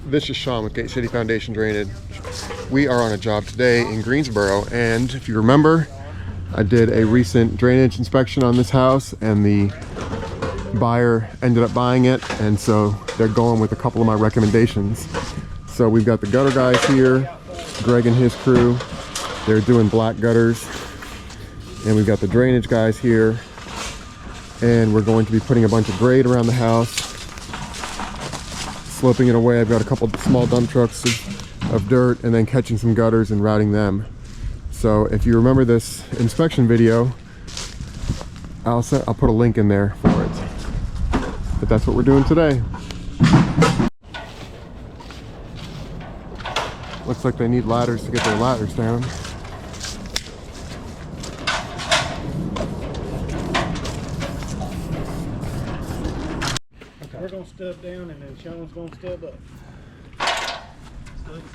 This is Shawn with Gate City Foundation Drainage. We are on a job today in Greensboro, and if you remember, I did a recent drainage inspection on this house, and the buyer ended up buying it, and so they're going with a couple of my recommendations. So we've got the gutter guys here, Greg and his crew. They're doing black gutters, and we've got the drainage guys here, and we're going to be putting a bunch of grade around the house, sloping it away. I've got a couple of small dump trucks of dirt, and then catching some gutters and routing them. So if you remember this inspection video, I'll put a link in there for it. But that's what we're doing today. Looks like they need ladders to get their ladders down. We're gonna stub down and then Shawn's gonna stub up.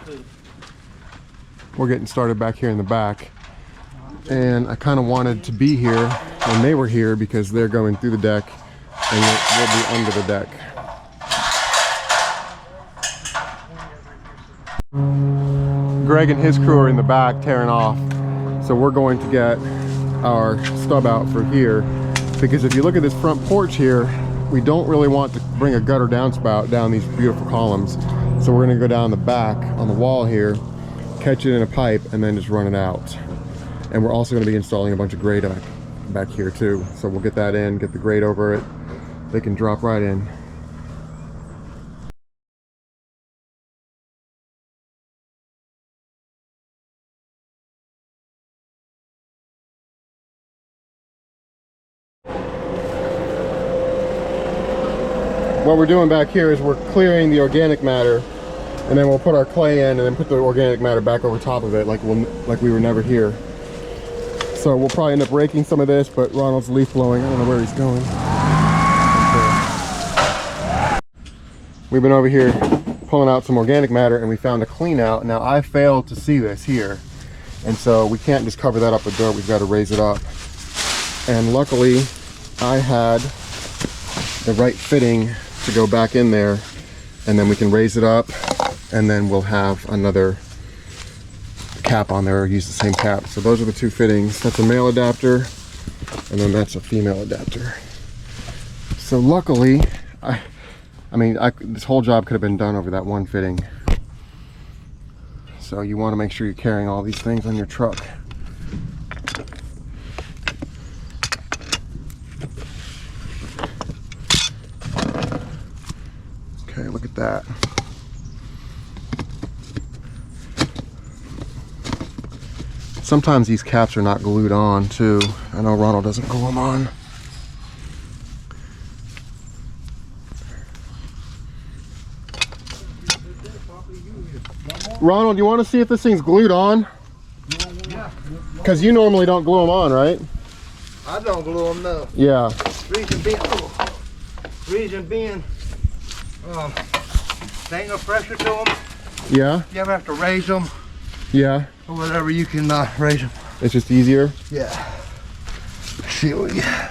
Stub. We're getting started back here in the back, and I kind of wanted to be here when they were here because they're going through the deck and we'll be under the deck. Greg and his crew are in the back tearing off, so we're going to get our stub out for here, because if you look at this front porch here, we don't really want to bring a gutter downspout down these beautiful columns. So we're going to go down the back on the wall here, catch it in a pipe, and then just run it out. And we're also going to be installing a bunch of grate back here too. So we'll get that in, get the grate over it. They can drop right in. What we're doing back here is we're clearing the organic matter, and then we'll put our clay in and then put the organic matter back over top of it like we were never here. So we'll probably end up raking some of this, but Ronald's leaf blowing. I don't know where he's going. Okay. We've been over here pulling out some organic matter, and we found a clean out. Now I failed to see this here, and so we can't just cover that up with dirt. We've got to raise it up. And luckily I had the right fitting to go back in there, and then we can raise it up, and then we'll have another cap on there, or use the same cap. So those are the two fittings. That's a male adapter, and then that's a female adapter. So luckily, this whole job could have been done over that one fitting. So you want to make sure you're carrying all these things on your truck. Okay, look at that. Sometimes these caps are not glued on too. I know Ronald doesn't glue them on. Ronald, you want to see if this thing's glued on? Yeah. Because you normally don't glue them on, right? I don't glue them, no. Yeah. Reason being, there ain't no pressure to them. Yeah. You ever have to raise them, Yeah. or whatever, you can raise them. It's just easier. Yeah. See what we got.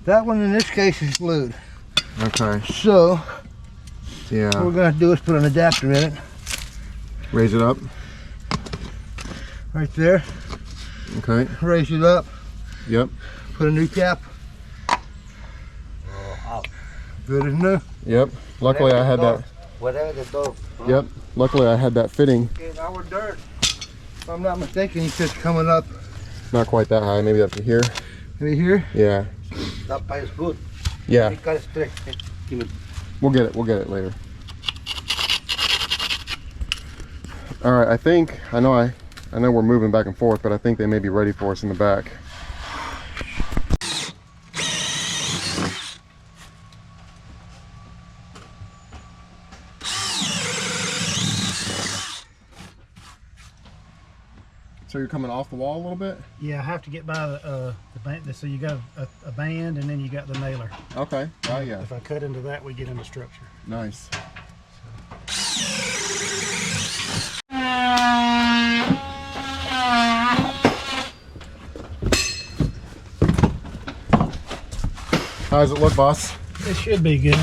That one in this case is glued. Okay. So Yeah. what we're gonna do is put an adapter in it. Raise it up. Right there. Okay. Raise it up. Yep. Put a new cap. Good as new. Yep. Luckily I had that. Whatever the door. Yep. Luckily I had that fitting. Get our dirt. If I'm not mistaken, he says coming up. Not quite that high. Maybe up to here. Right here. Yeah. That pipe is good. Yeah. You got it straight. Give me. We'll get it. We'll get it later. All right. I know we're moving back and forth, but I think they may be ready for us in the back. So you're coming off the wall a little bit? Yeah, I have to get by the band. So you got a band, and then you got the nailer. Okay. Oh yeah. If I cut into that, we get into structure. Nice. How does it look, boss? It should be good.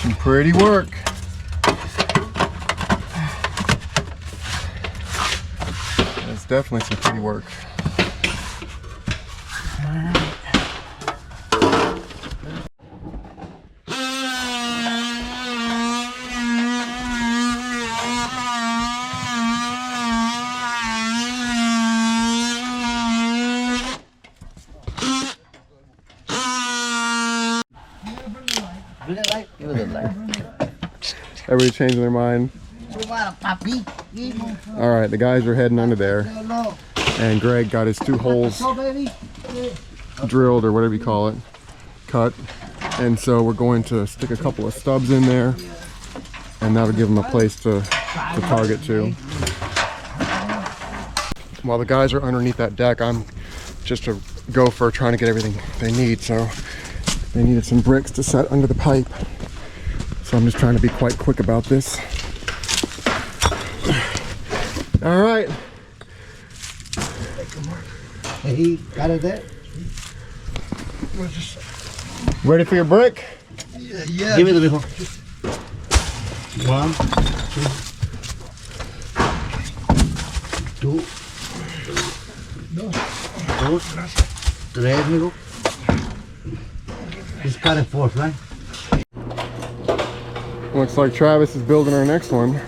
Some pretty work. It's definitely some pretty work. Everybody changing their mind. All right, the guys are heading under there, and Greg got his 2 holes drilled, or whatever you call it, cut, and so we're going to stick a couple of stubs in there, and that'll give them a place to target to. While the guys are underneath that deck, I'm just a gopher trying to get everything they need. So they needed some bricks to set under the pipe, so I'm just trying to be quite quick about this. All right. He got it there. Ready for your brick? Yeah. Give me the before. 1, 2, 3, amigo. He's got it 4, right? Looks like Travis is building our next one.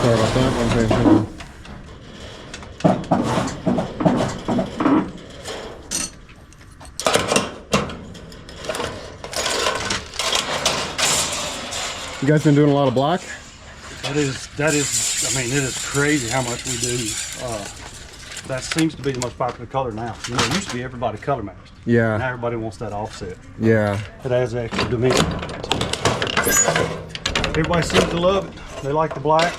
Sorry about that. One thing. You guys been doing a lot of black? That is, I mean, it is crazy how much we do. That seems to be the most popular color now. You know, it used to be everybody color matched. Yeah. Now everybody wants that offset. Yeah. It has extra dimension. Everybody seems to love it. They like the black.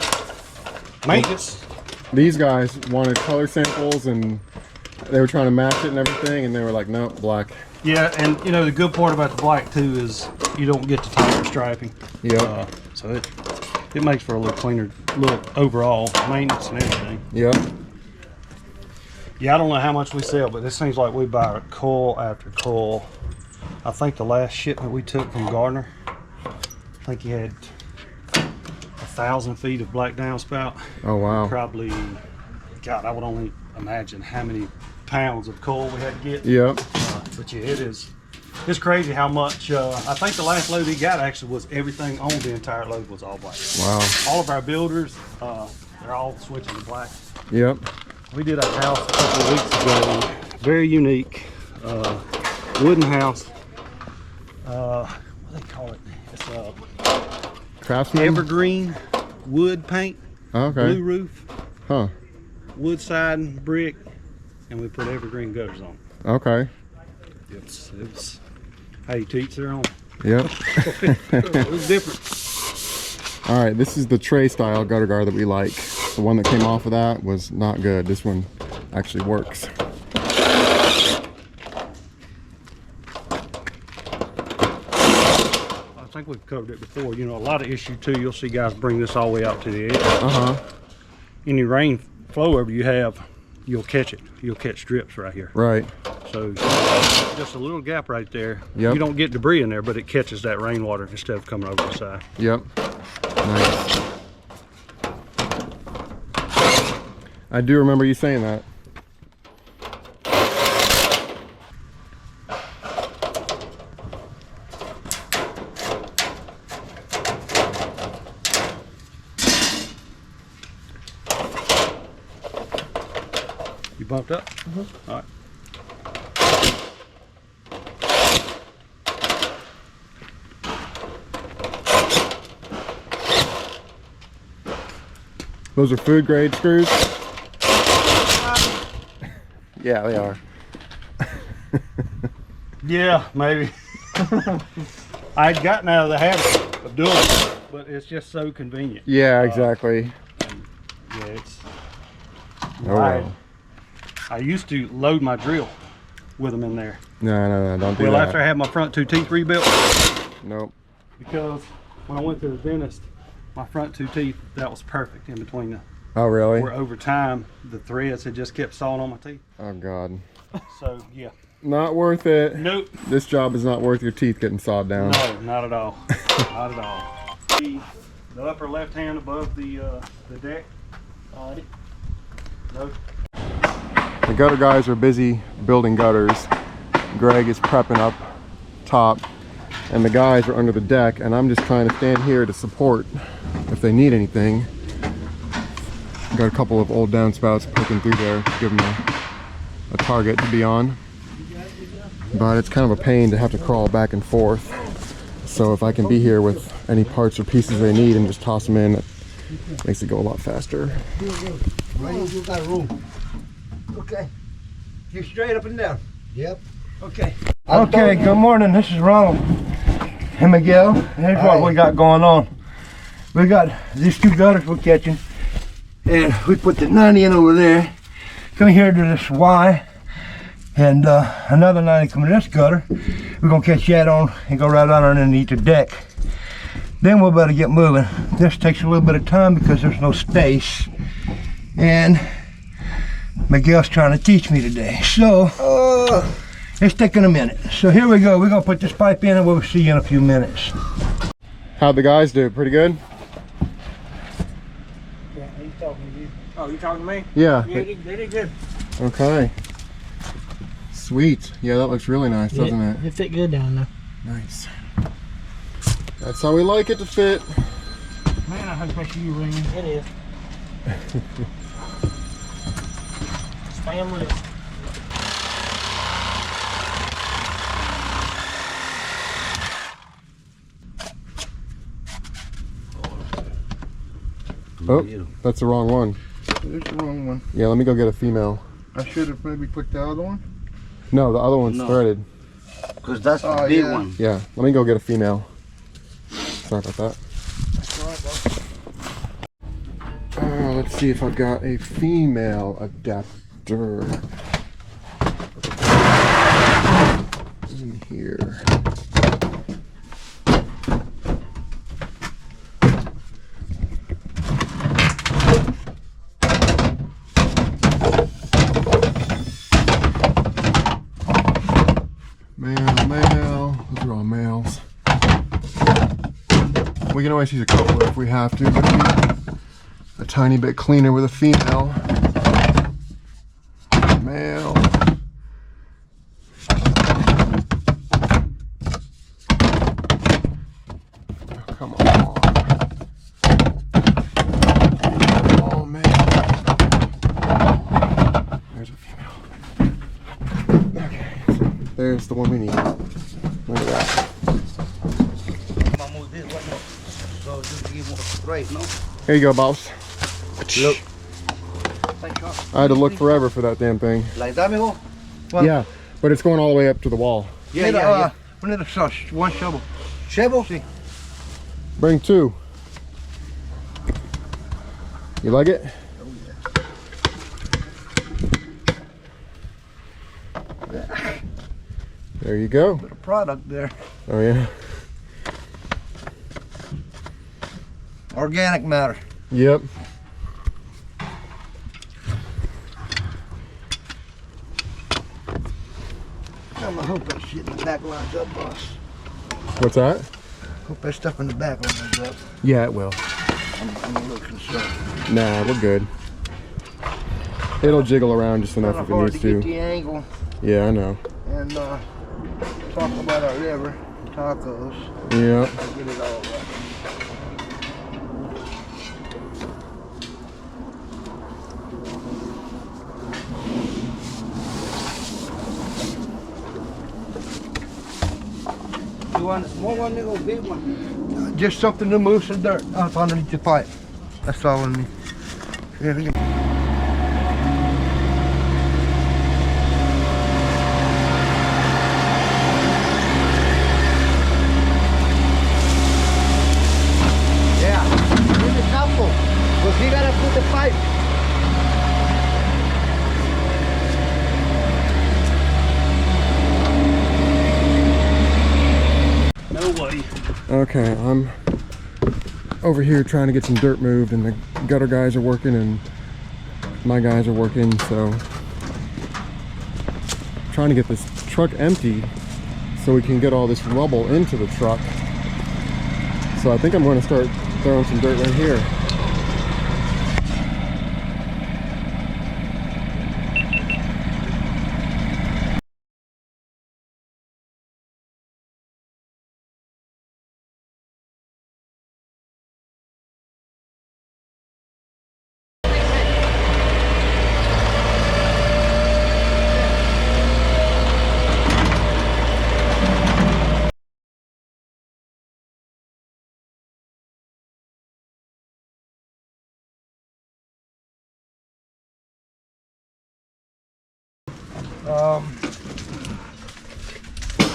Maintenance. These guys wanted color samples, and they were trying to match it and everything, and they were like, nope, black. Yeah, and you know, the good part about the black too is you don't get the tire striping. Yep. So it makes for a little cleaner look overall, maintenance and everything. Yep. Yeah, I don't know how much we sell, but it seems like we buy coil after coil. I think the last shipment we took from Gardner, I think he had 1,000 feet of black downspout. Oh, wow. Probably, God, I would only imagine how many pounds of coal we had to get. Yep. But yeah, it's crazy how much. I think the last load he got actually was everything on the entire load was all black. Wow. All of our builders, they're all switching to black. Yep. We did our house a couple of weeks ago. Very unique wooden house. What do they call it? It's Craftsman? evergreen wood paint. Okay. Blue roof. Huh. Wood siding, brick, and we put evergreen gutters on. Okay. It was hey, to each their own. Yep. It was different. All right, this is the tray style gutter guard that we like. The one that came off of that was not good. This one actually works. I think we've covered it before. You know, a lot of issue too, you'll see guys bring this all the way out to the edge. Uh-huh. Any rain flow over you have, you'll catch it. You'll catch drips right here. Right. So just a little gap right there. Yep. You don't get debris in there, but it catches that rainwater instead of coming over the side. Yep. Nice. I do remember you saying that. You bumped up? Mm-hmm. All right. Those are food grade screws? Yeah, they are. Yeah, maybe. I'd gotten out of the habit of doing it, but it's just so convenient. Yeah, exactly. Yeah, it's. Oh, well. I used to load my drill with them in there. No, don't do Well, that. after I had my front two teeth rebuilt, Nope. because when I went to the dentist, my front 2 teeth, that was perfect in between the. Oh, really? Where over time, the threads had just kept sawing on my teeth. Oh, God. So, yeah. Not worth it. Nope. This job is not worth your teeth getting sawed down. No, not at all. Not at all. The upper left hand above the deck. No. The gutter guys are busy building gutters. Greg is prepping up top, and the guys are under the deck, and I'm just trying to stand here to support if they need anything. Got a couple of old downspouts poking through there to give them a target to be on. But it's kind of a pain to have to crawl back and forth. So if I can be here with any parts or pieces they need and just toss them in, it makes it go a lot faster. Right, you got room. Okay. You straight up and down. Yep. Okay. Okay, good morning. This is Ronald and Miguel. Here's what we got going on. We got these 2 gutters we're catching, and we put the 90 in over there. Come here to this Y, and another 90 coming to this gutter. We're gonna catch that on and go right on underneath the deck. Then we'll better get moving. This takes a little bit of time because there's no space, and Miguel's trying to teach me today. So it's taking a minute. So here we go. We're gonna put this pipe in and we'll see you in a few minutes. How'd the guys do? Pretty good? Yeah, he's talking to you. Oh, you talking to me? Yeah. Yeah, they did good. Okay. Sweet. Yeah, that looks really nice, doesn't it? It fit good down there. Nice. That's how we like it to fit. Man, I hope that's you ringing. It is. Family. Oh, that's the wrong one. There's the wrong one. Yeah, let me go get a female. I should have maybe put the other one. No, the other one's threaded. Because that's the Oh, big yeah. one. Yeah, let me go get a female. Sorry about that. Let's see if I've got a female adapter in here. Male. Those are all males. We can always use a coupler if we have to, but it'd be a tiny bit cleaner with a female. Male. Oh, come on. Oh, male. There's a female. Okay, so there's the one we need. Look at that. I'm gonna move this one up. So just to give more straight, no? Here you go, boss. Look. I had to look forever for that damn thing. Like that, mijo? Well- Yeah, but it's going all the way up to the wall. Yeah, yeah. We need one shovel. Shovel? Bring 2. You like it? There you go. Bit of product there. Oh yeah. Organic matter. Yep. I'm gonna hope that shit in the back lines up, boss. What's that? Hope that stuff in the back lines up. Yeah, it will. I'm a little concerned. Nah, we're good. It'll jiggle around just enough Kinda if it hard needs to get to. the angle Yeah, I know. and talk about our liver, tacos. Yeah. Get it all right. You want a small one, nigga, or big one? Just something to move some dirt up underneath the pipe. That's all I need. Yeah, look at- Yeah, in the couple. Because he gotta put the pipe. No way. Okay, I'm over here trying to get some dirt moved, and the gutter guys are working and my guys are working, so trying to get this truck empty so we can get all this rubble into the truck. So I think I'm going to start throwing some dirt right here.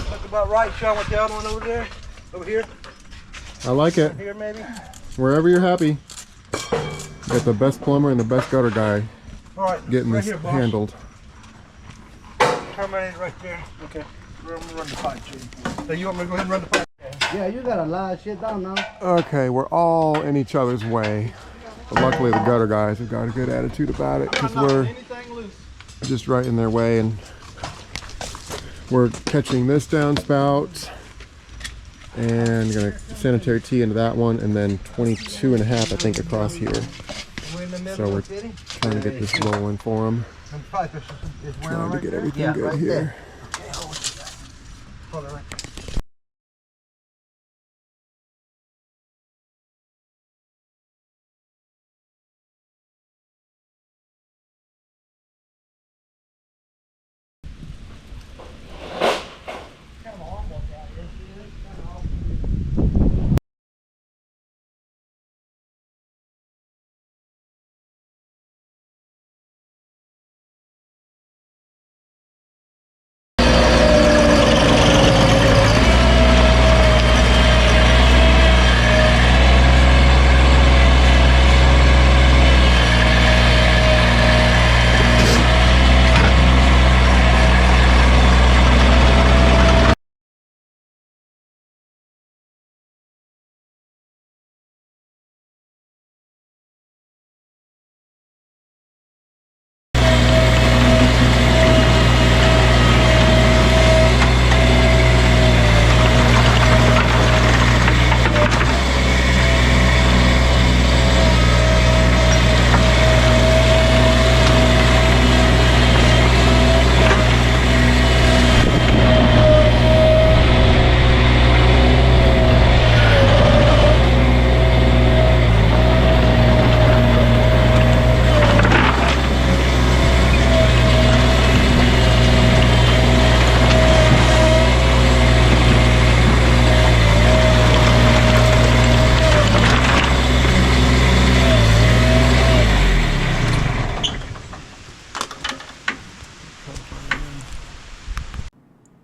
That's about right, Shawn, with the other one over there. Over here. I like it. Here, maybe. Wherever you're happy. Got the best plumber and the best gutter guy All right. getting right this here, boss. handled. Terminate right there. Okay. I'm gonna run the pipe, Chief. So you want me to go ahead and run the pipe? Yeah, you got a lot of shit down now. Okay, we're all in each other's way. But luckily the gutter guys have got a good attitude about it, because we're just right in their way, and we're catching this downspout and gonna sanitary tee into that one, and then 22 and a half I think across here. We're in the middle So we're of the city. trying to get this rolling for them. And the pipe is where Trying to right get there? everything Yeah, good right here. there. Hold it right there.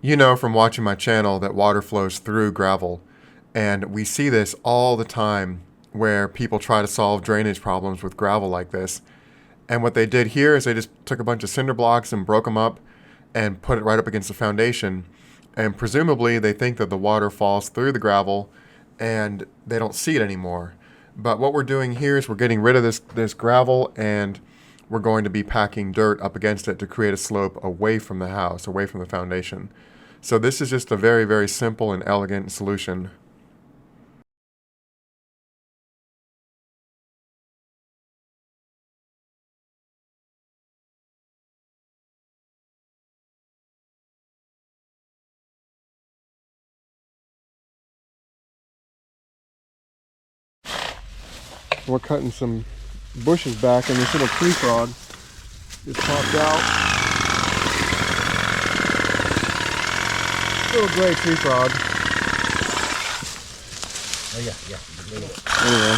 You know from watching my channel that water flows through gravel, and we see this all the time where people try to solve drainage problems with gravel like this. And what they did here is they just took a bunch of cinder blocks and broke them up and put it right up against the foundation, and presumably they think that the water falls through the gravel and they don't see it anymore. But what we're doing here is we're getting rid of this gravel, and we're going to be packing dirt up against it to create a slope away from the house, away from the foundation. So this is just a very, very simple and elegant solution. We're cutting some bushes back, and this little tree frog just popped out. Little gray tree frog. Oh, yeah. Anyway.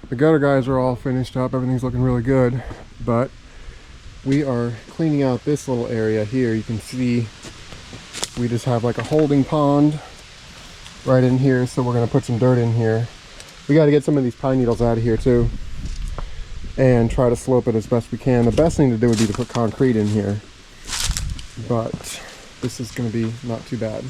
The gutter guys are all finished up. Everything's looking really good, but we are cleaning out this little area here. You can see we just have like a holding pond right in here, so we're going to put some dirt in here. We got to get some of these pine needles out of here too, and try to slope it as best we can. The best thing to do would be to put concrete in here, but this is going to be not too bad.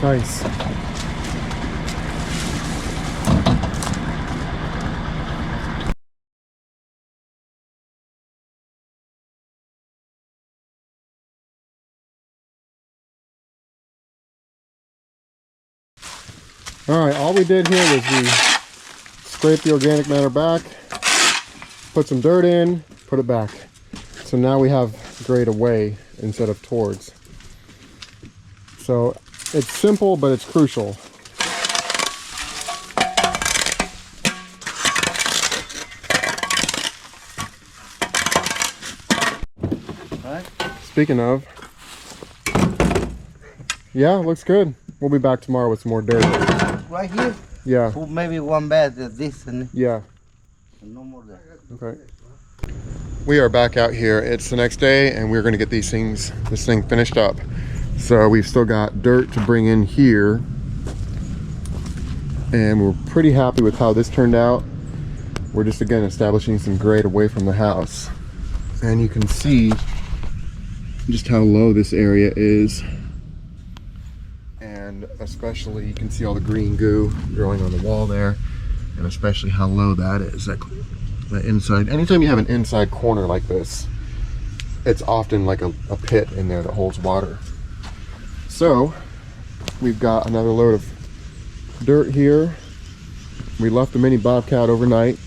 Nice. All right, all we did here was we scraped the organic matter back, put some dirt in, put it back. So now we have grade away instead of towards. So it's simple, but it's crucial. Speaking of, yeah, looks good. We'll be back tomorrow with some more dirt. Right here? Yeah. Put maybe one bed of this and Yeah. no more there. Okay. We are back out here. It's the next day, and we're going to get this thing finished up. So we've still got dirt to bring in here, and we're pretty happy with how this turned out. We're just again establishing some grade away from the house, and you can see just how low this area is, and especially you can see all the green goo growing on the wall there, and especially how low that is. The inside, anytime you have an inside corner like this, it's often like a pit in there that holds water. So we've got another load of dirt here. We left the mini Bobcat overnight.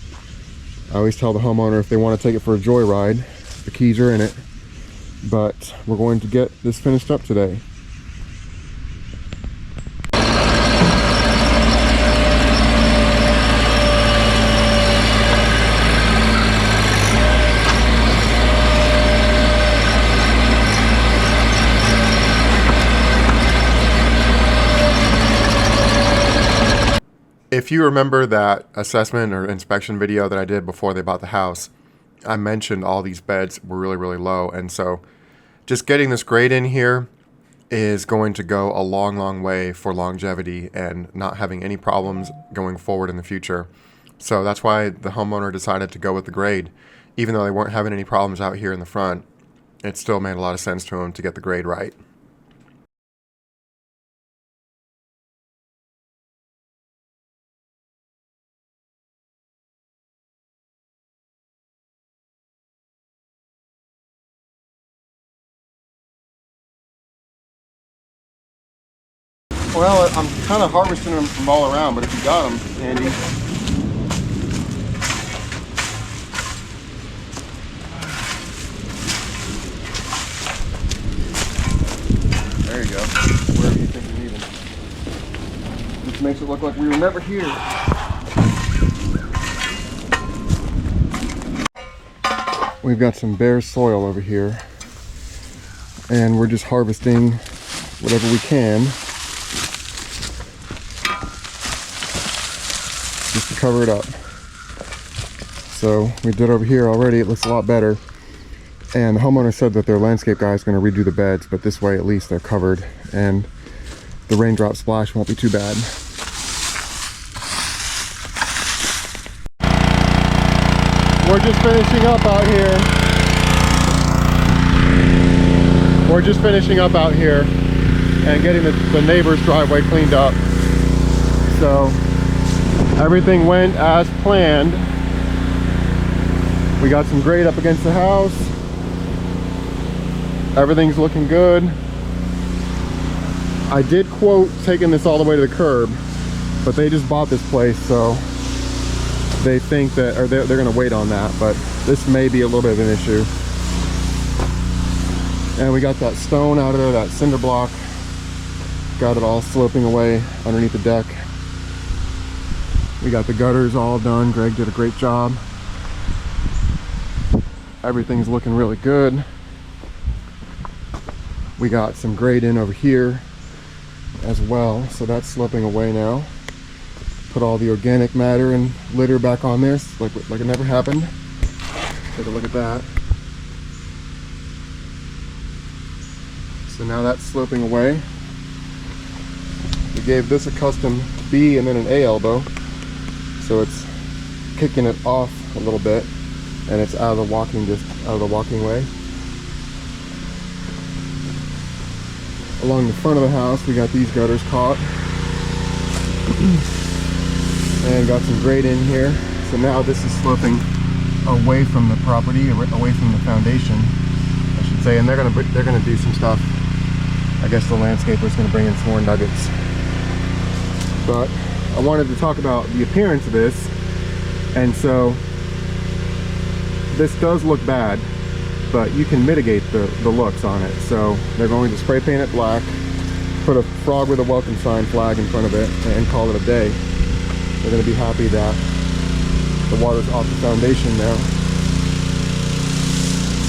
I always tell the homeowner if they want to take it for a joyride, the keys are in it. But we're going to get this finished up today. If you remember that assessment or inspection video that I did before they bought the house, I mentioned all these beds were really, really low. And so just getting this grade in here is going to go a long, long way for longevity and not having any problems going forward in the future. So that's why the homeowner decided to go with the grade. Even though they weren't having any problems out here in the front, it still made a lot of sense to them to get the grade right. Well, I'm kind of harvesting them from all around, but if you got them, Andy. There you go. Wherever you think you need them. Just makes it look like we were never here. We've got some bare soil over here, and we're just harvesting whatever we can. Just to cover it up. So we did over here already. It looks a lot better. And the homeowner said that their landscape guy is going to redo the beds, but this way at least they're covered and the raindrop splash won't be too bad. We're just finishing up out here. We're just finishing up out here and getting the neighbor's driveway cleaned up. So everything went as planned. We got some grade up against the house. Everything's looking good. I did quote taking this all the way to the curb, but they just bought this place, so they think that, or they're going to wait on that, but this may be a little bit of an issue. And we got that stone out of there, that cinder block. got it all sloping away underneath the deck. We got the gutters all done. Greg did a great job. Everything's looking really good. We got some grade in over here as well, so that's sloping away now. Put all the organic matter and litter back on there like it never happened. Take a look at that. So now that's sloping away. We gave this a custom B and then an A elbow, so it's kicking it off a little bit, and it's out of the walking way. Along the front of the house, we got these gutters caught, and got some grade in here. So now this is sloping away from the property, away from the foundation, I should say. And they're gonna do some stuff. I guess the landscaper's gonna bring in some more nuggets. But I wanted to talk about the appearance of this, and so this does look bad, but you can mitigate the looks on it. So they're going to spray paint it black, put a frog with a welcome sign flag in front of it, and call it a day. They're going to be happy that the water's off the foundation now.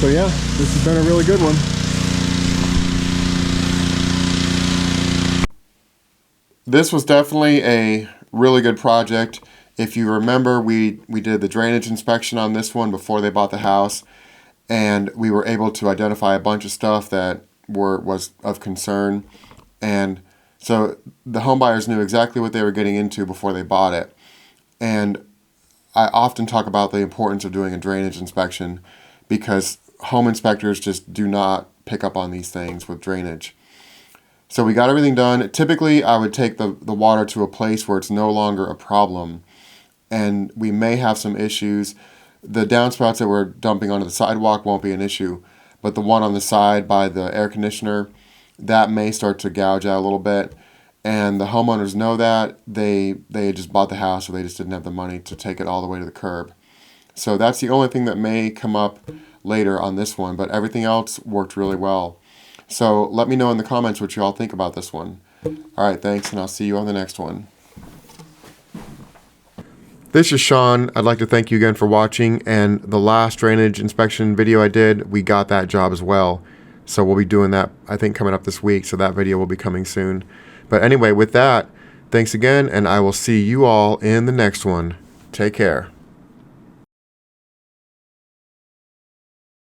So yeah, this has been a really good one. This was definitely a really good project. If you remember, we did the drainage inspection on this one before they bought the house, and we were able to identify a bunch of stuff that was of concern. And so the home buyers knew exactly what they were getting into before they bought it. And I often talk about the importance of doing a drainage inspection, because home inspectors just do not pick up on these things with drainage. So we got everything done. Typically, I would take the water to a place where it's no longer a problem, and we may have some issues. The downspouts that we're dumping onto the sidewalk won't be an issue, but the one on the side by the air conditioner, that may start to gouge out a little bit. And the homeowners know that. They just bought the house, so they just didn't have the money to take it all the way to the curb. So that's the only thing that may come up later on this one, but everything else worked really well. So let me know in the comments what you all think about this one. All right, thanks, and I'll see you on the next one. This is Shawn. I'd like to thank you again for watching, and the last drainage inspection video I did, we got that job as well. So we'll be doing that, I think, coming up this week, so that video will be coming soon. But anyway, with that, thanks again, and I will see you all in the next one. Take care.